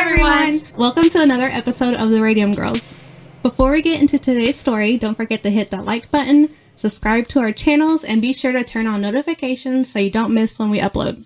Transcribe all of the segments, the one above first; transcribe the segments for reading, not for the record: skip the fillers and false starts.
everyone! Welcome to another episode of the Radium Girls. Before we get into today's story, don't forget to hit that like button, subscribe to our channels, and be sure to turn on notifications so you don't miss when we upload.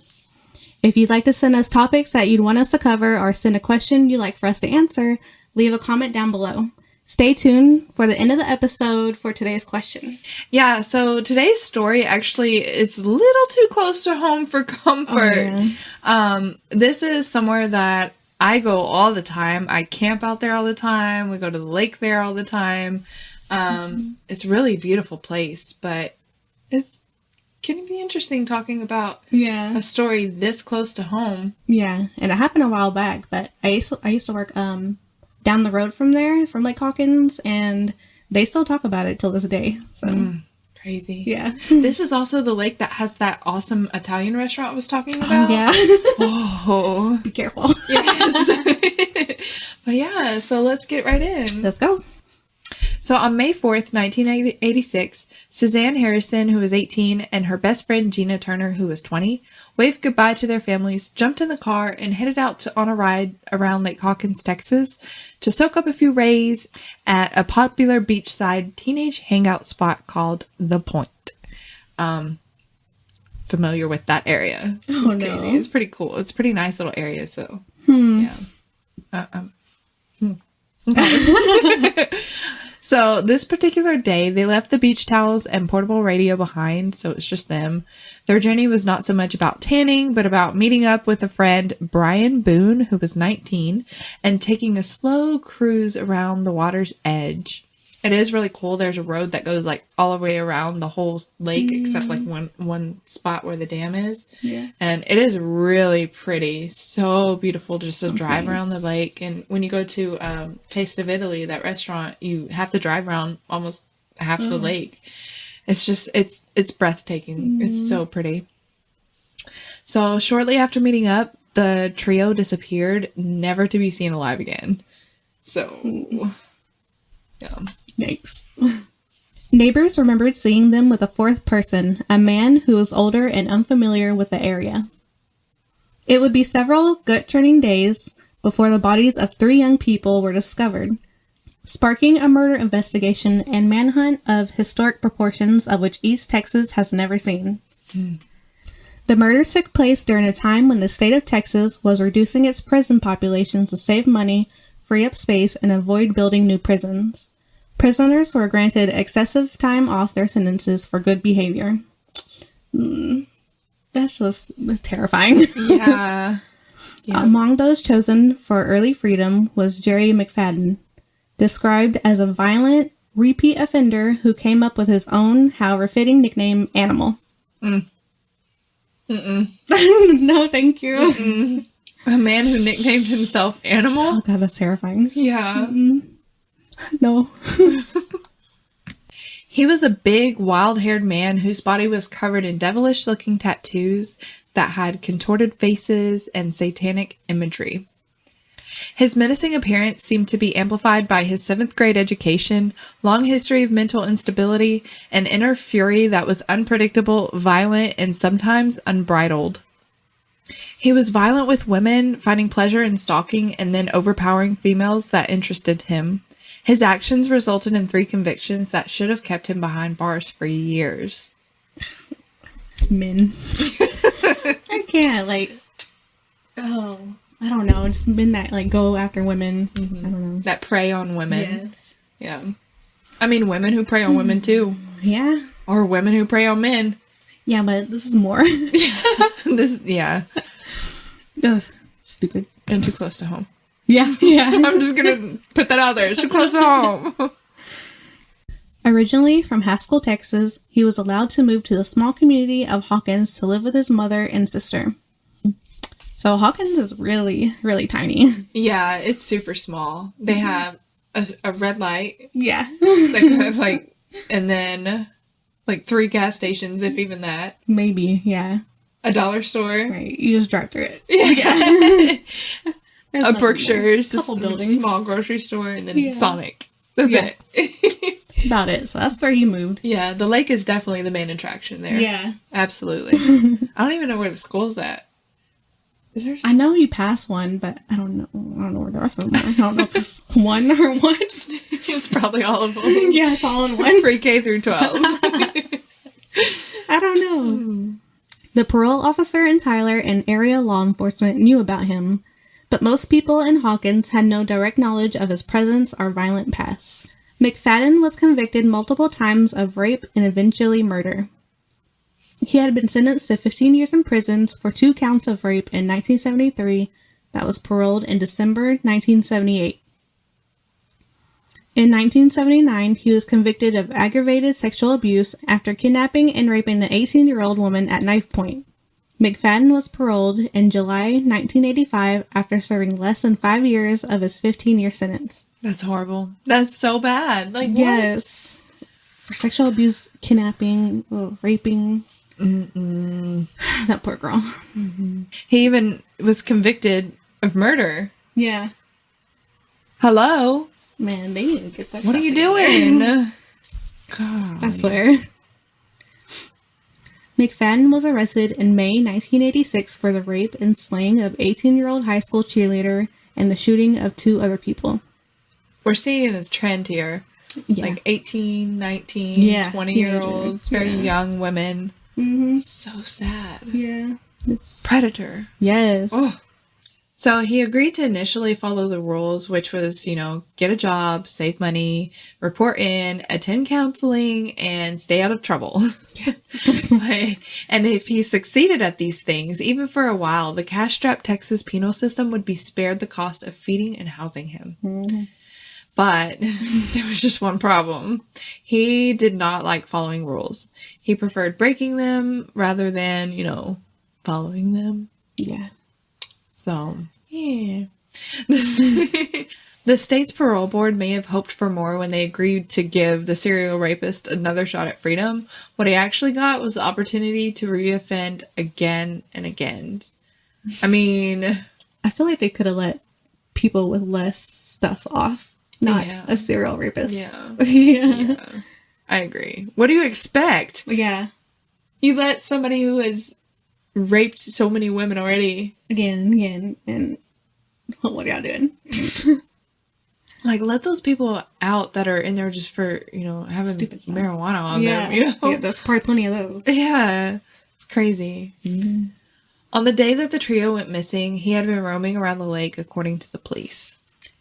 If you'd like to send us topics that you'd want us to cover or send a question you'd like for us to answer, leave a comment down below. Stay tuned for the end of the episode for today's question. Yeah, so today's story actually is a little too close to home for comfort. Oh, yeah. This is somewhere that I go all the time. I camp out there all the time. We go to the lake there all the time. It's a really beautiful place, but it's going to be interesting talking about a story this close to home. Yeah, and it happened a while back, but I used to work down the road from there, from Lake Hawkins, and they still talk about it till this day. So crazy. Yeah. This is also the lake that has that awesome Italian restaurant I was talking about. Yeah. Oh. Be careful. Yes. But yeah, so let's get right in. Let's go. So on May 4th, 1986, Suzanne Harrison, who was 18, and her best friend Gina Turner, who was 20, waved goodbye to their families, jumped in the car, and headed out on a ride around Lake Hawkins, Texas, to soak up a few rays at a popular beachside teenage hangout spot called The Point. Familiar with that area. Oh, no. It's pretty cool. It's a pretty nice little area, so yeah. Okay. So this particular day, they left the beach towels and portable radio behind, so it's just them. Their journey was not so much about tanning, but about meeting up with a friend, Brian Boone, who was 19, and taking a slow cruise around the water's edge. It is really cool. There's a road that goes like all the way around the whole lake, except like one spot where the dam is. Yeah. And it is really pretty. So beautiful just to drive around the lake. And when you go to Taste of Italy, that restaurant, you have to drive around almost half the lake. It's just, it's breathtaking. It's so pretty. So shortly after meeting up, the trio disappeared, never to be seen alive again. So, yeah. Yikes. Neighbors remembered seeing them with a fourth person, a man who was older and unfamiliar with the area. It would be several gut-churning days before the bodies of 3 young people were discovered, sparking a murder investigation and manhunt of historic proportions of which East Texas has never seen. The murders took place during a time when the state of Texas was reducing its prison population to save money, free up space, and avoid building new prisons. Prisoners were granted excessive time off their sentences for good behavior. That's just terrifying. Yeah. Among those chosen for early freedom was Jerry McFadden, described as a violent, repeat offender who came up with his own, however fitting nickname, Animal. No, thank you. A man who nicknamed himself Animal? Oh, God, that's terrifying. Yeah. No. He was a big, wild-haired man whose body was covered in devilish-looking tattoos that had contorted faces and satanic imagery. His menacing appearance seemed to be amplified by his 7th grade education, long history of mental instability, and inner fury that was unpredictable, violent, and sometimes unbridled. He was violent with women, finding pleasure in stalking and then overpowering females that interested him. His actions resulted in 3 convictions that should have kept him behind bars for years. Men. I can't, I don't know, just men that, go after women. I don't know. That prey on women. Yes. Yeah. I mean, women who prey on women, too. Yeah. Or women who prey on men. Yeah, but this is more. Yeah. Ugh, stupid. And too close to home. Yeah. I'm just going to put that out there. It's too close to home. Originally from Haskell, Texas, he was allowed to move to the small community of Hawkins to live with his mother and sister. So Hawkins is really, really tiny. Yeah, it's super small. They have a red light. Yeah. And then 3 gas stations, if even that. Maybe, yeah. A dollar store. Right, you just drive through it. Yeah. There's a Berkshire's, a couple buildings, small grocery store, and then Sonic. That's it. That's about it. So that's where he moved. Yeah, the lake is definitely the main attraction there. Yeah. Absolutely. I don't even know where the school's at. Is there? I know you passed one, but I don't know. I don't know where the rest of them are. I don't know if it's one or what. It's probably all of them. Yeah, it's all in one. Pre-K through 12. I don't know. The parole officer and Tyler and area law enforcement knew about him, but most people in Hawkins had no direct knowledge of his presence or violent past. McFadden was convicted multiple times of rape and eventually murder. He had been sentenced to 15 years in prison for 2 counts of rape in 1973 that was paroled in December 1978. In 1979, he was convicted of aggravated sexual abuse after kidnapping and raping an 18-year-old woman at knife point. McFadden was paroled in July 1985 after serving less than 5 years of his 15-year sentence. That's horrible. That's so bad. Like, what? Yes. For sexual abuse, kidnapping, raping. That poor girl. Mm-hmm. He even was convicted of murder. Yeah. Hello? Man, they need to get that. What are you doing? God. I swear. McFadden was arrested in May 1986 for the rape and slaying of 18-year-old high school cheerleader and the shooting of 2 other people. We're seeing a trend here. Yeah. Like 18, 19, 20-year-olds, very young women. Mm-hmm. So sad. Yeah. Predator. Yes. Oh. So he agreed to initially follow the rules, which was, get a job, save money, report in, attend counseling, and stay out of trouble. And if he succeeded at these things, even for a while, the cash-strapped Texas penal system would be spared the cost of feeding and housing him. Mm-hmm. But there was just one problem. He did not like following rules. He preferred breaking them rather than, following them. Yeah. So, yeah. The state's parole board may have hoped for more when they agreed to give the serial rapist another shot at freedom. What he actually got was the opportunity to reoffend again and again. I mean, I feel like they could have let people with less stuff off. Not a serial rapist. Yeah. I agree. What do you expect? Yeah. You let somebody who has raped so many women already. Again, and what are y'all doing? Like, let those people out that are in there just for, having stupid marijuana on them, Yeah, there's probably plenty of those. Yeah. It's crazy. Mm-hmm. On the day that the trio went missing, he had been roaming around the lake, according to the police.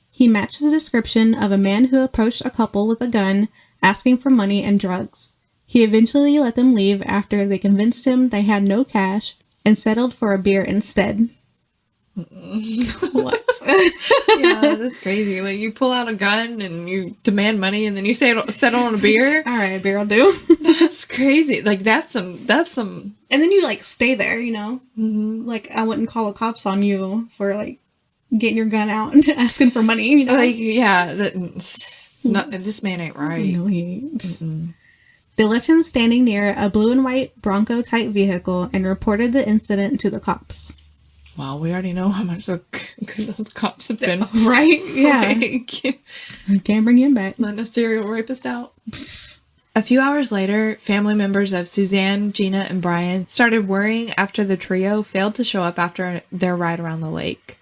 He matched the description of a man who approached a couple with a gun, asking for money and drugs. He eventually let them leave after they convinced him they had no cash and settled for a beer instead. What? Yeah, that's crazy. Like, you pull out a gun and you demand money and then you settle on a beer? All right, a beer will do. That's crazy. Like, that's some... And then you, stay there, Mm-hmm. Like, I wouldn't call the cops on you for, getting your gun out and asking for money, Like, yeah, it's not, this man ain't right. No, he ain't. Mm-mm. They left him standing near a blue and white Bronco-type vehicle and reported the incident to the cops. Well, we already know how much those cops have been. Right? Yeah. I can't bring him back. Letting a serial rapist out. A few hours later, family members of Suzanne, Gina, and Brian started worrying after the trio failed to show up after their ride around the lake.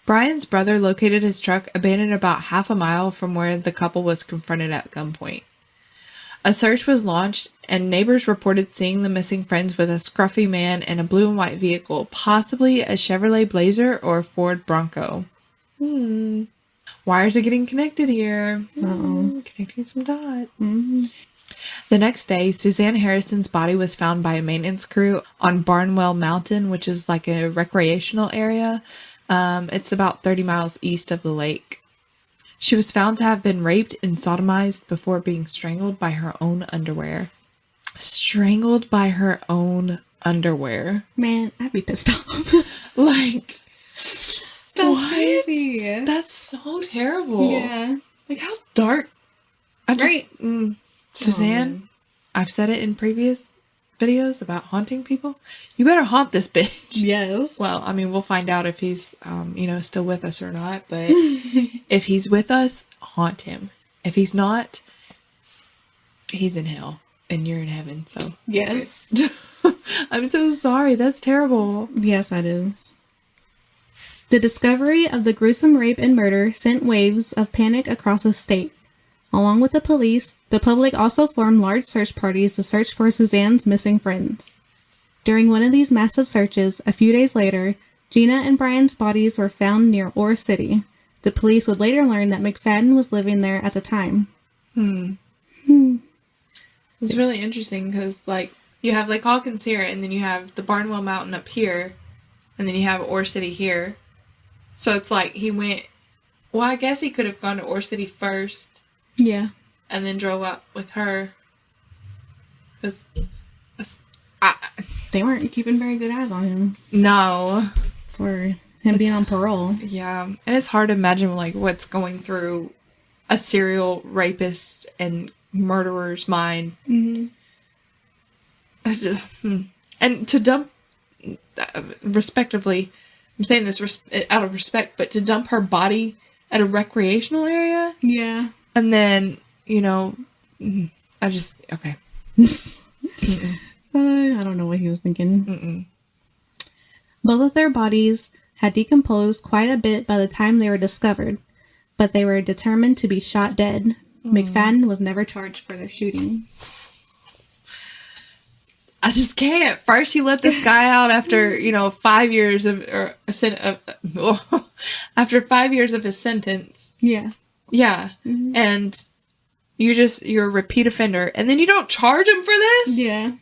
Brian's brother located his truck abandoned about half a mile from where the couple was confronted at gunpoint. A search was launched, and neighbors reported seeing the missing friends with a scruffy man in a blue and white vehicle, possibly a Chevrolet Blazer or a Ford Bronco. Wires are getting connected here. Connecting some dots. Mm-hmm. The next day, Suzanne Harrison's body was found by a maintenance crew on Barnwell Mountain, which is like a recreational area. It's about 30 miles east of the lake. She was found to have been raped and sodomized before being strangled by her own underwear. Strangled by her own underwear. Man, I'd be pissed off. That's crazy. That's so terrible. Yeah. Like, how dark. Suzanne, I've said it in previous videos about haunting people. You better haunt this bitch. Yes. Well, I mean, we'll find out if he's, still with us or not. But if he's with us, haunt him. If he's not, he's in hell and you're in heaven. So yes. I'm so sorry. That's terrible. Yes, that is. The discovery of the gruesome rape and murder sent waves of panic across the state. Along with the police, the public also formed large search parties to search for Suzanne's missing friends. During one of these massive searches, a few days later, Gina and Brian's bodies were found near Ore City. The police would later learn that McFadden was living there at the time. It's really interesting because, like, you have Lake Hawkins here, and then you have the Barnwell Mountain up here, and then you have Ore City here. So it's like he went... Well, I guess he could have gone to Ore City first. Yeah. And then drove up with her. Because... They weren't keeping very good eyes on him. No. For him being on parole. Yeah. And it's hard to imagine, like, what's going through a serial rapist and murderer's mind. Mm-hmm. And to dump, respectively, I'm saying this out of respect, but to dump her body at a recreational area? Yeah. And then, you know, I just, okay. I don't know what he was thinking. Both of their bodies had decomposed quite a bit by the time they were discovered, but they were determined to be shot dead. McFadden was never charged for their shooting. I just can't. First, you let this guy out after, 5 years after 5 years of his sentence. Yeah. Yeah. Mm-hmm. And you're a repeat offender. And then you don't charge him for this? Yeah.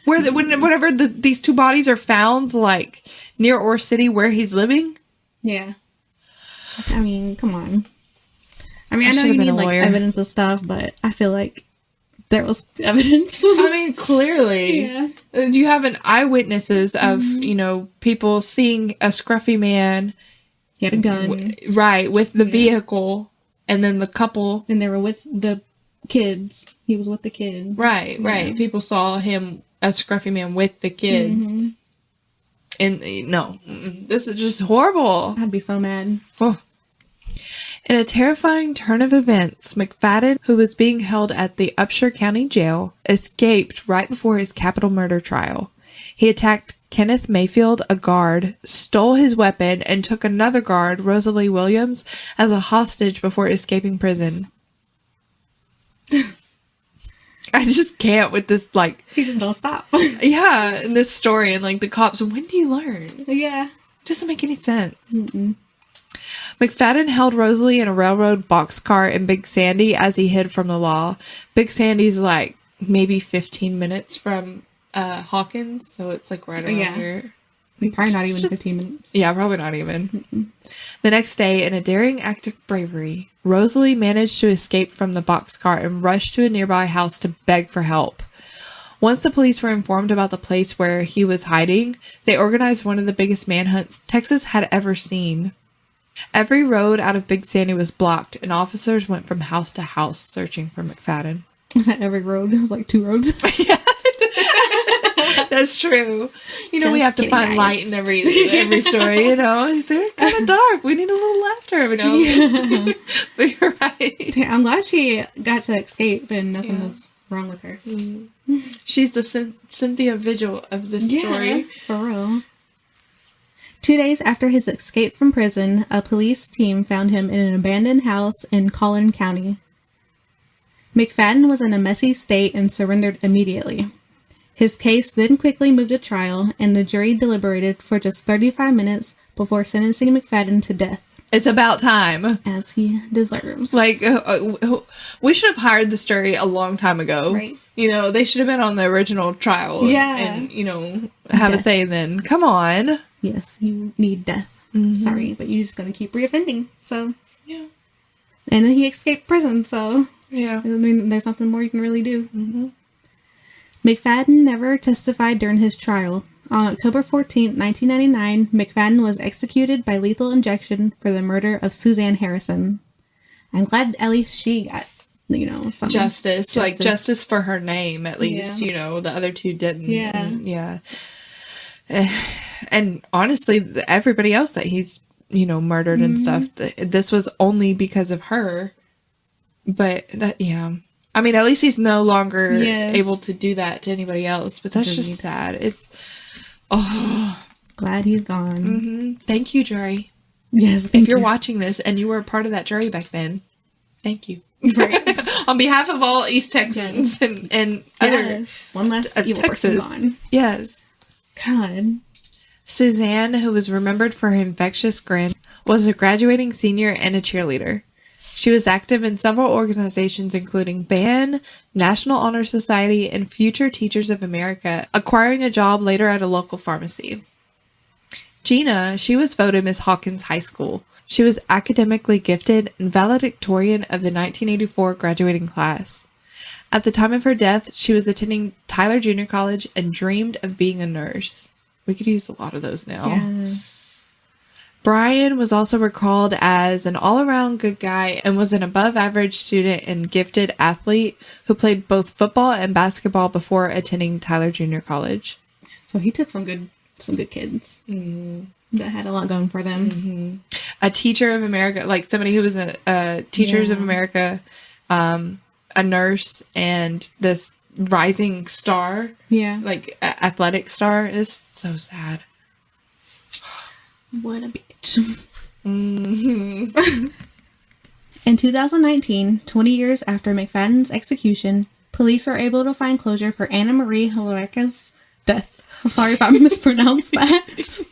Whenever these two bodies are found, like, near Ore City where he's living? Yeah. I mean, come on. I mean, I know you need, like, evidence of stuff, but I feel like there was evidence. I mean, clearly. Yeah. You have eyewitnesses of, people seeing a scruffy man. He had a gun. Right, with the vehicle. And then the couple. And they were with the kids. He was with the kid. Right, right. People saw him, a scruffy man, with the kids. Mm-hmm. And, no. This is just horrible. I'd be so mad. Oh. In a terrifying turn of events, McFadden, who was being held at the Abshire County Jail, escaped right before his capital murder trial. He attacked Kenneth Mayfield, a guard, stole his weapon, and took another guard, Rosalie Williams, as a hostage before escaping prison. I just can't with this, like... He just don't stop. Yeah, in this story, and, like, the cops, when do you learn? Yeah. It doesn't make any sense. Mm-mm. McFadden held Rosalie in a railroad boxcar in Big Sandy as he hid from the law. Big Sandy's like maybe 15 minutes from Hawkins, so it's like right around here. Probably not even 15 minutes. Yeah, probably not even. Mm-mm. The next day, in a daring act of bravery, Rosalie managed to escape from the boxcar and rushed to a nearby house to beg for help. Once the police were informed about the place where he was hiding, they organized one of the biggest manhunts Texas had ever seen. Every road out of Big Sandy was blocked, and officers went from house to house searching for McFadden. Was that every road? It was like 2 roads. Yeah. That's true. We have to find light in every story, They're kind of dark. We need a little laughter every now and then. But you're right. I'm glad she got to escape and nothing was wrong with her. Mm-hmm. She's the Cynthia Vigil of this story. For real. 2 days after his escape from prison, a police team found him in an abandoned house in Collin County. McFadden was in a messy state and surrendered immediately. His case then quickly moved to trial, and the jury deliberated for just 35 minutes before sentencing McFadden to death. It's about time. As he deserves. Like, we should have hired this jury a long time ago. Right. They should have been on the original trial. Yeah. And, have a say then. Come on. Yes, you need death. Mm-hmm. Sorry, but you're just going to keep reoffending. So, yeah. And then he escaped prison, so... Yeah. I mean, there's nothing more you can really do. Mm-hmm. McFadden never testified during his trial. On October 14, 1999, McFadden was executed by lethal injection for the murder of Suzanne Harrison. I'm glad at least she got, some justice. Like, justice for her name, at least. Yeah. The other two didn't. Yeah. Yeah. And honestly, everybody else that he's, murdered and stuff, this was only because of her. But I mean, at least he's no longer able to do that to anybody else. But that's just sad. It's, Glad he's gone. Mm-hmm. Thank you, jury. Yes, If you're watching this and you were a part of that jury back then, thank you. Right. On behalf of all East Texans and other one less evil person gone. Yes. God. Suzanne, who was remembered for her infectious grin, was a graduating senior and a cheerleader. She was active in several organizations including BAN, National Honor Society, and Future Teachers of America, acquiring a job later at a local pharmacy. Gina, she was voted Miss Hawkins High School. She was academically gifted and valedictorian of the 1984 graduating class. At the time of her death, she was attending Tyler Junior College and dreamed of being a nurse. We could use a lot of those now. Yeah. Brian was also recalled as an all-around good guy and was an above-average student and gifted athlete who played both football and basketball before attending Tyler Junior College. So he took some good kids that had a lot going for them. Mm-hmm. A teacher of America, like somebody who was a Teachers of America, a nurse, and this rising star, like athletic star, is so sad. What a bitch. Mm-hmm. In 2019, 20 years after McFadden's execution, police were able to find closure for Anna Marie Haloreka's death. I'm sorry if I mispronounced that.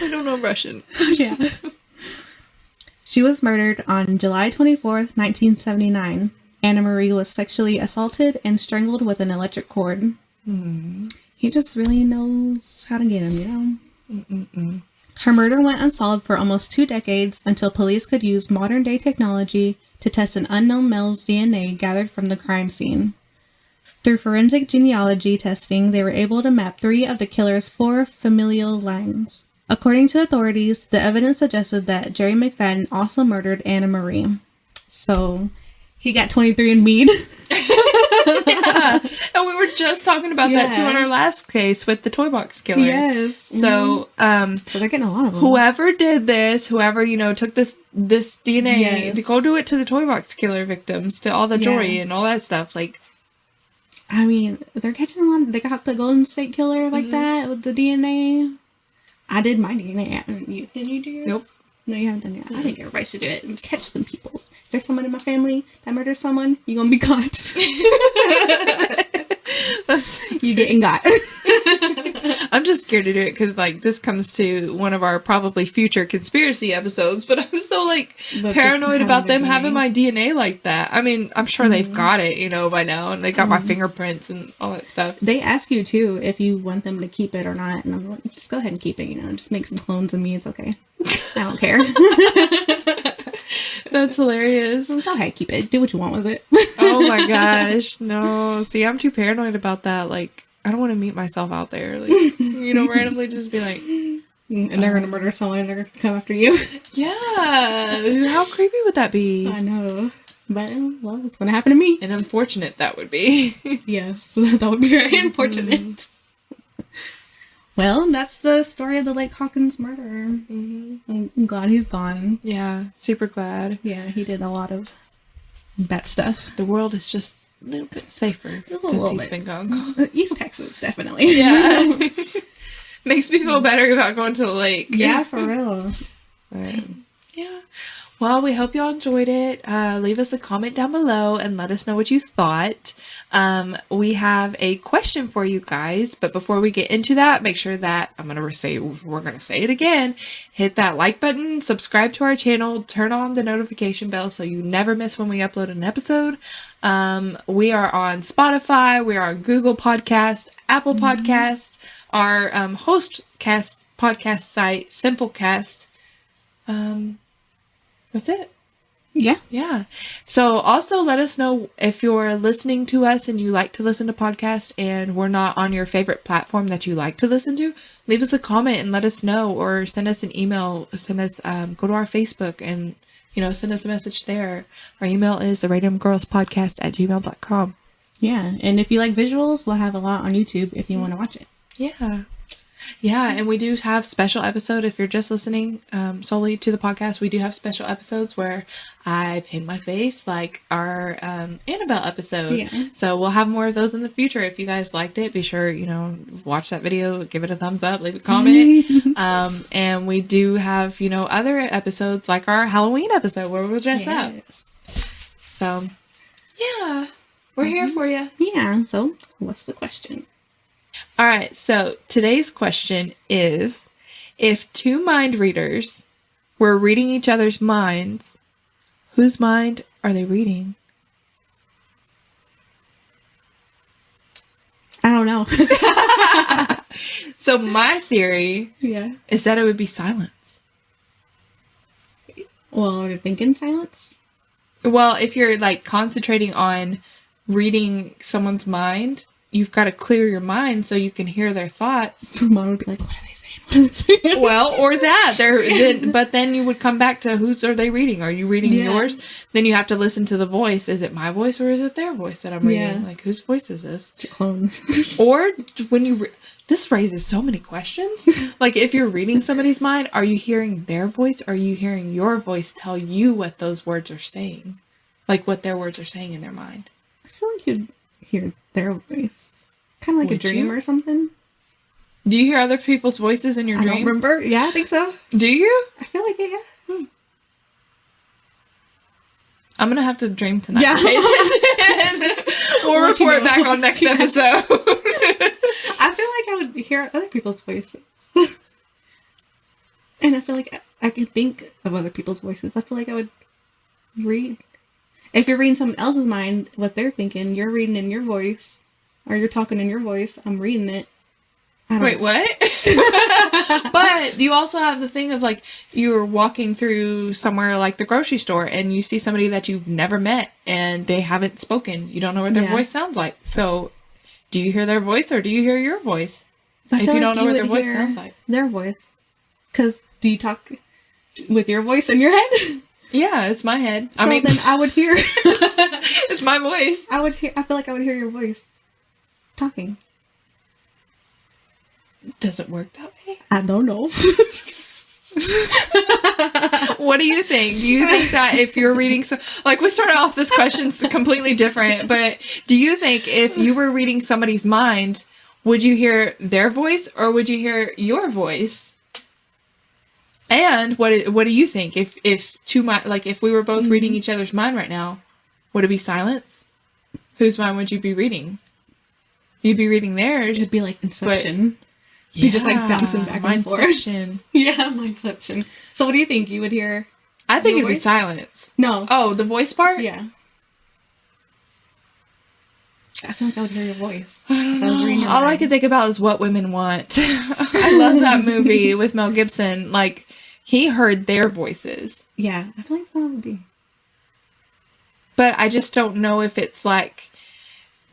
I don't know Russian. Yeah. She was murdered on July 24th, 1979. Anna Marie was sexually assaulted and strangled with an electric cord. He just really knows how to get him, you know? Her murder went unsolved for almost 2 decades until police could use modern-day technology to test an unknown male's DNA gathered from the crime scene. Through forensic genealogy testing, they were able to map 3 of the killer's 4 familial lines. According to authorities, the evidence suggested that Jerry McFadden also murdered Anna Marie. So, he got 23andMe'd. Yeah. And we were just talking about that too on our last case with the toy box killer. Yes. So, so they're getting a lot of them. Whoever did this, whoever, took this DNA to go do it to the toy box killer victims, to all the jewelry and all that stuff, like, I mean, they're catching a lot. They got the Golden State Killer like that with the DNA. I did my DNA. Did you do yours? Nope. No, you haven't done it. I think everybody should do it and catch some peoples. If there's someone in my family that murders someone, you're gonna be caught. You getting got. I'm just scared to do it because, this comes to one of our probably future conspiracy episodes, but I'm so, paranoid about them having my DNA like that. I mean, I'm sure they've got it, by now, and they got my fingerprints and all that stuff. They ask you, too, if you want them to keep it or not, and I'm like, just go ahead and keep it, just make some clones of me, it's okay. I don't care. That's hilarious. Go ahead, keep it. Do what you want with it. Oh my gosh. No. See, I'm too paranoid about that. I don't want to meet myself out there. Randomly just be like... And they're going to murder someone and they're going to come after you. Yeah. How creepy would that be? I know. But, well, it's going to happen to me. And unfortunate that would be. Yes. That would be very unfortunate. Well, that's the story of the Lake Hawkins murderer. I'm glad he's gone. Yeah, super glad. Yeah, he did a lot of bad stuff. The world is just a little bit safer since he's been gone. East Texas, definitely. Yeah. Makes me feel better about going to the lake. Yeah, for real. But, yeah. Well, we hope y'all enjoyed it. Leave us a comment down below and let us know what you thought. We have a question for you guys, but before we get into that, make sure that we're going to say it again. Hit that like button, subscribe to our channel, turn on the notification bell so you never miss when we upload an episode. We are on Spotify, we are on Google Podcast, Apple Podcast, our podcast site, Simplecast. That's it. Yeah. Yeah. So also let us know if you're listening to us and you like to listen to podcasts and we're not on your favorite platform that you like to listen to. Leave us a comment and let us know, or send us an email. Send us, go to our Facebook and, send us a message there. Our email is therandomgirlspodcast@gmail.com. Yeah. And if you like visuals, we'll have a lot on YouTube if you want to watch it. Yeah. Yeah, and we do have special episode. If you're just listening solely to the podcast, we do have special episodes where I paint my face, like our Annabelle episode. Yeah. So we'll have more of those in the future. If you guys liked it, be sure, watch that video, give it a thumbs up, leave a comment. And we do have, other episodes like our Halloween episode where we'll dress up. So, yeah, we're here for you. Yeah, so what's the question? All right, so today's question is, if two mind readers were reading each other's minds, whose mind are they reading? I don't know. So my theory is that it would be silence. Well, are they thinking silence? Well, if you're like concentrating on reading someone's mind, you've got to clear your mind so you can hear their thoughts. Mom would be like, what are they saying? What are they saying? Well, or that. But then you would come back to whose are they reading? Are you reading yours? Then you have to listen to the voice. Is it my voice or is it their voice that I'm reading? Yeah. Like, whose voice is this? Your clone. Or when you... This raises so many questions. Like, if you're reading somebody's mind, are you hearing their voice? Or are you hearing your voice tell you what those words are saying? Like, what their words are saying in their mind? I feel like you'd hear their voice. Kind of like a dream or something. Do you hear other people's voices in your dreams? I don't remember. Yeah, I think so. Do you? I feel like it, yeah. I'm going to have to dream tonight. Yeah. Pay attention. We'll report back on next episode. I feel like I would hear other people's voices. And I feel like I could think of other people's voices. I feel like I would read. If you're reading someone else's mind, what they're thinking, you're reading in your voice. Or you're talking in your voice. I'm reading it. Wait, what? But you also have the thing of like, you're walking through somewhere like the grocery store and you see somebody that you've never met and they haven't spoken. You don't know what their voice sounds like. So do you hear their voice or do you hear your voice? If you don't know what their voice sounds like. Their voice. Because do you talk with your voice in your head? Yeah, it's my head. So then I would hear. It's my voice. I feel like I would hear your voice talking. Does it work that way? I don't know. What do you think? Do you think that if you're reading we started off this question's completely different, but do you think if you were reading somebody's mind, would you hear their voice or would you hear your voice? And what do you think if if we were both reading each other's mind right now, would it be silence? Whose mind would you be reading? You'd be reading theirs. It'd be like Inception. Be just like bouncing back and forth. Yeah, Mindception. So what do you think? You would hear? I think it'd be silence. No. Oh, the voice part? Yeah. I feel like I would hear your voice. All I can think about is What Women Want. I love that movie with Mel Gibson. Like, he heard their voices. Yeah, I feel like that would be. But I just don't know if it's like,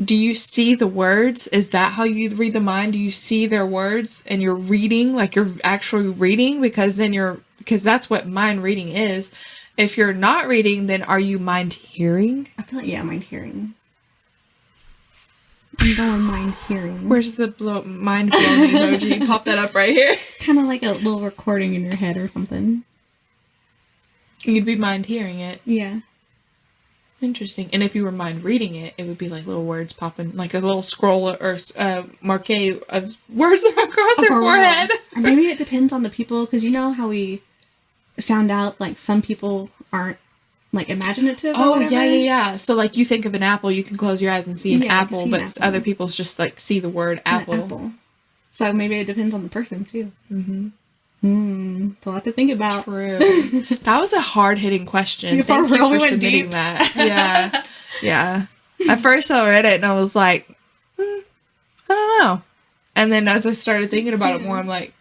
do you see the words? Is that how you read the mind? Do you see their words and you're reading, like you're actually reading? Because that's what mind reading is. If you're not reading, then are you mind hearing? I feel like, mind hearing. I'm going mind hearing. Where's the mind blown emoji? Pop that up right here. Kind of like a little recording in your head or something. You'd be mind hearing it. Yeah. Interesting. And if you were mind reading it, it would be like little words popping, like a little scroll or marquee of words across your forehead. Or maybe it depends on the people, because you know how we found out like some people aren't like imaginative. Oh, or whatever? yeah. So like you think of an apple, you can close your eyes and see an apple, but apple. Other people's just like see the word apple. So maybe it depends on the person too. Mm-hmm. It's a lot to think about. True. That was a hard-hitting question. Thank you for submitting that. Yeah. At first I read it and I was like, I don't know. And then as I started thinking about it more, I'm like,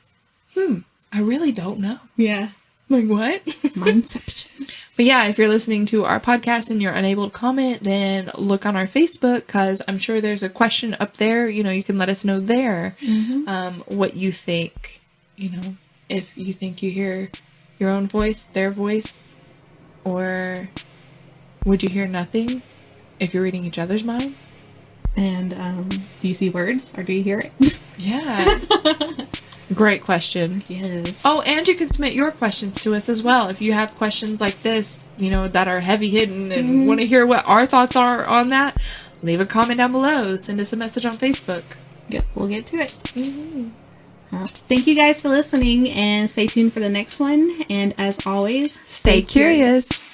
I really don't know. Yeah. Like, what? Mindception. But yeah, if you're listening to our podcast and you're unable to comment, then look on our Facebook, because I'm sure there's a question up there. You can let us know there what you think, if you think you hear your own voice, their voice, or would you hear nothing if you're reading each other's minds? And do you see words or do you hear it? Yeah. Great question. Yes. Oh, and you can submit your questions to us as well. If you have questions like this, that are heavy hidden and want to hear what our thoughts are on that, leave a comment down below. Send us a message on Facebook. Yep, we'll get to it. Thank you guys for listening, and stay tuned for the next one. And as always, Stay curious.